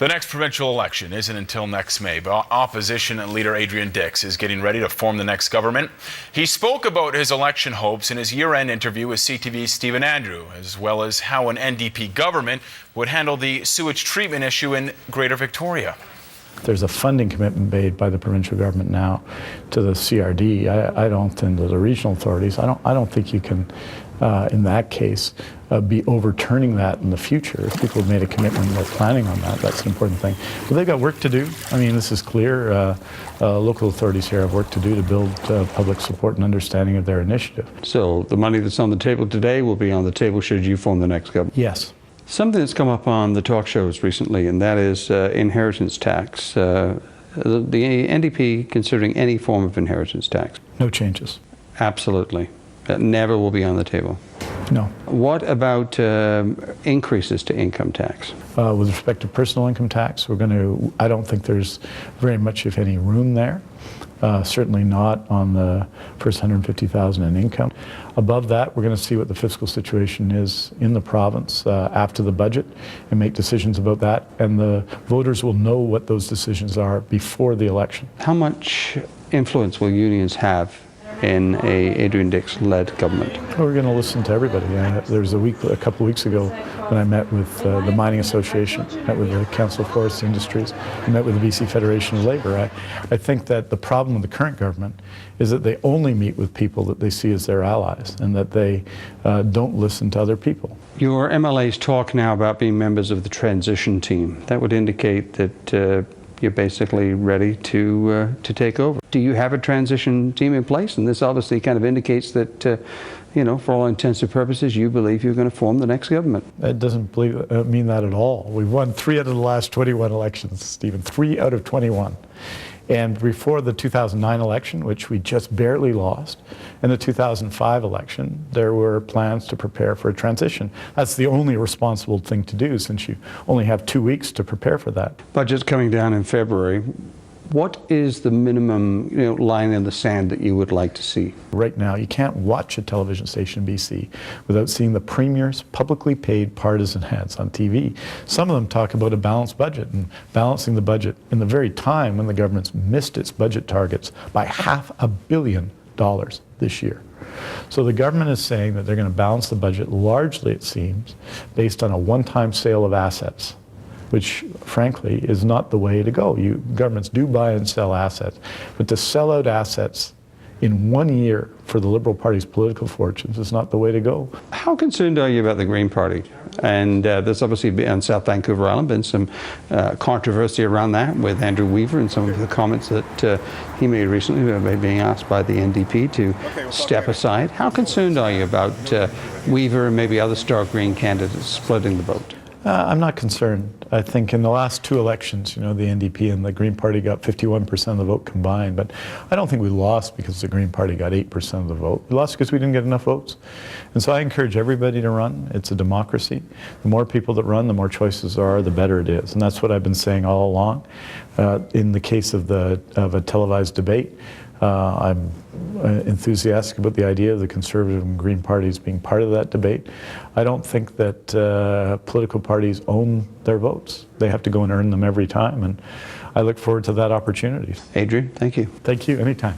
The next provincial election isn't until next May, but Opposition Leader Adrian Dix is getting ready to form the next government. He spoke about his election hopes in his year-end interview with CTV's Stephen Andrew, as well as how an NDP government would handle the sewage treatment issue in Greater Victoria. There's a funding commitment made by the provincial government now to the CRD. I don't think to the regional authorities. I don't think you can, in that case, be overturning that in the future. If people have made a commitment and they're planning on that, that's an important thing. But they've got work to do. I mean, this is clear. Local authorities here have work to do to build public support and understanding of their initiative. So the money that's on the table today will be on the table should you form the next government? Yes. Something that's come up on the talk shows recently, and that is inheritance tax. The NDP considering any form of inheritance tax? No changes. Absolutely. That never will be on the table. No. What about increases to income tax? With respect to personal income tax, I don't think there's very much, if any, room there. Certainly not on the first $150,000 in income. Above that, we're going to see what the fiscal situation is in the province after the budget and make decisions about that. And the voters will know what those decisions are before the election. How much influence will unions have in a Adrian Dix-led government? We're going to listen to everybody. There was a couple of weeks ago when I met with the Mining Association, met with the Council of Forest Industries, and met with the BC Federation of Labour. I think that the problem with the current government is that they only meet with people that they see as their allies and that they don't listen to other people. Your MLAs talk now about being members of the transition team. That would indicate that you're basically ready to take over. Do you have a transition team in place? And this obviously kind of indicates that, you know, for all intents and purposes, you believe you're going to form the next government. It doesn't mean that at all. We've won 3 out of the last 21 elections, Stephen, 3 out of 21. And before the 2009 election, which we just barely lost, and the 2005 election, there were plans to prepare for a transition. That's the only responsible thing to do, since you only have 2 weeks to prepare for that. Budget's coming down in February. What is the minimum, line in the sand that you would like to see? Right now, you can't watch a television station in BC without seeing the Premier's publicly paid partisan ads on TV. Some of them talk about a balanced budget and balancing the budget in the very time when the government's missed its budget targets by $500 million this year. So the government is saying that they're going to balance the budget largely, it seems, based on a one-time sale of assets, which frankly is not the way to go. Governments do buy and sell assets, but to sell out assets in 1 year for the Liberal Party's political fortunes is not the way to go. How concerned are you about the Green Party? And there's obviously been, on South Vancouver Island, been some controversy around that with Andrew Weaver and some of the comments that he made recently about being asked by the NDP to step aside. How concerned are you about Weaver and maybe other stark Green candidates splitting the vote? I'm not concerned. I think in the last 2 elections, the NDP and the Green Party got 51% of the vote combined, but I don't think we lost because the Green Party got 8% of the vote. We lost because we didn't get enough votes. And so I encourage everybody to run. It's a democracy. The more people that run, the more choices there are, the better it is. And that's what I've been saying all along. In the case of a televised debate, I'm enthusiastic about the idea of the Conservative and Green parties being part of that debate. I don't think that political parties own their votes. They have to go and earn them every time, and I look forward to that opportunity. Adrian, thank you. Thank you, anytime.